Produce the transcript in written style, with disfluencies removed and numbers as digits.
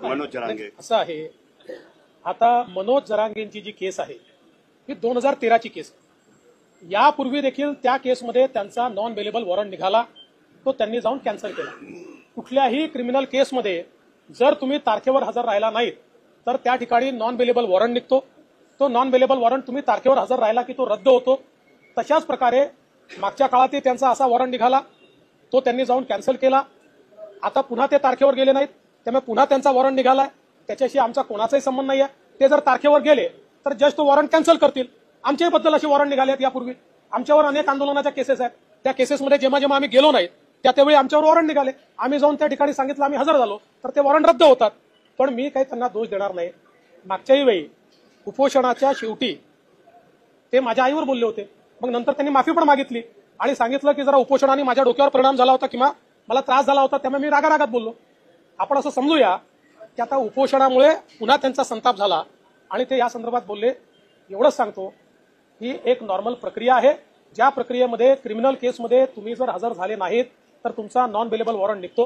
मनोज जरांगे असं आहे, आता मनोज जरांगेंची जी केस आहे ही 2013ची केस आहे। यापूर्वी देखील त्या केसमध्ये त्यांचा नॉन बेलेबल वॉरंट निघाला, तो त्यांनी जाऊन कॅन्सल केला। कुठल्याही क्रिमिनल केसमध्ये जर तुम्ही तारखेवर हजर राहिला नाहीत तर त्या ठिकाणी नॉन बेलेबल वॉरंट निघतो। तो नॉन बेलेबल वॉरंट तुम्ही तारखेवर हजर राहिला की तो रद्द होतो। तशाच प्रकारे मागच्या काळातही त्यांचा असा वॉरंट निघाला, तो त्यांनी जाऊन कॅन्सल केला। आता पुन्हा ते तारखेवर गेले नाहीत, त्यामुळे पुन्हा त्यांचा वॉरंट निघालाय, त्याच्याशी आमचा कोणाचाही संबंध नाहीये। ते जर तारखेवर गेले तर जज तो वॉरंट कॅन्सल करतील। आमच्याही बद्दल असे वॉरंट निघाले आहेत यापूर्वी, आमच्यावर अनेक आंदोलनाच्या केसेस आहेत। त्या केसेसमध्ये जेव्हा जेव्हा आम्ही गेलो नाही त्यावेळी आमच्यावर वॉरंट निघाले, आम्ही जाऊन त्या ठिकाणी सांगितलं आम्ही हजर झालो तर ते वॉरंट रद्द होतात। पण मी काही त्यांना दोष देणार नाही। मागच्याही वेळी उपोषणाच्या शेवटी ते माझ्या आईवर बोलले होते, मग नंतर त्यांनी माफी पण मागितली आणि सांगितलं की जरा उपोषणाने माझ्या डोक्यावर परिणाम झाला होता किंवा मला त्रास झाला होता, त्यामुळे मी रागारागात बोललो। आपण असं समजूया की आता उपोषणामुळे पुन्हा त्यांचा संताप झाला आणि ते या संदर्भात बोलले। एवढंच सांगतो, ही एक नॉर्मल प्रक्रिया आहे, ज्या प्रक्रियेमध्ये क्रिमिनल केसमध्ये तुम्ही जर हजर झाले नाहीत तर तुमचा नॉन बेलेबल वॉरंट निघतो।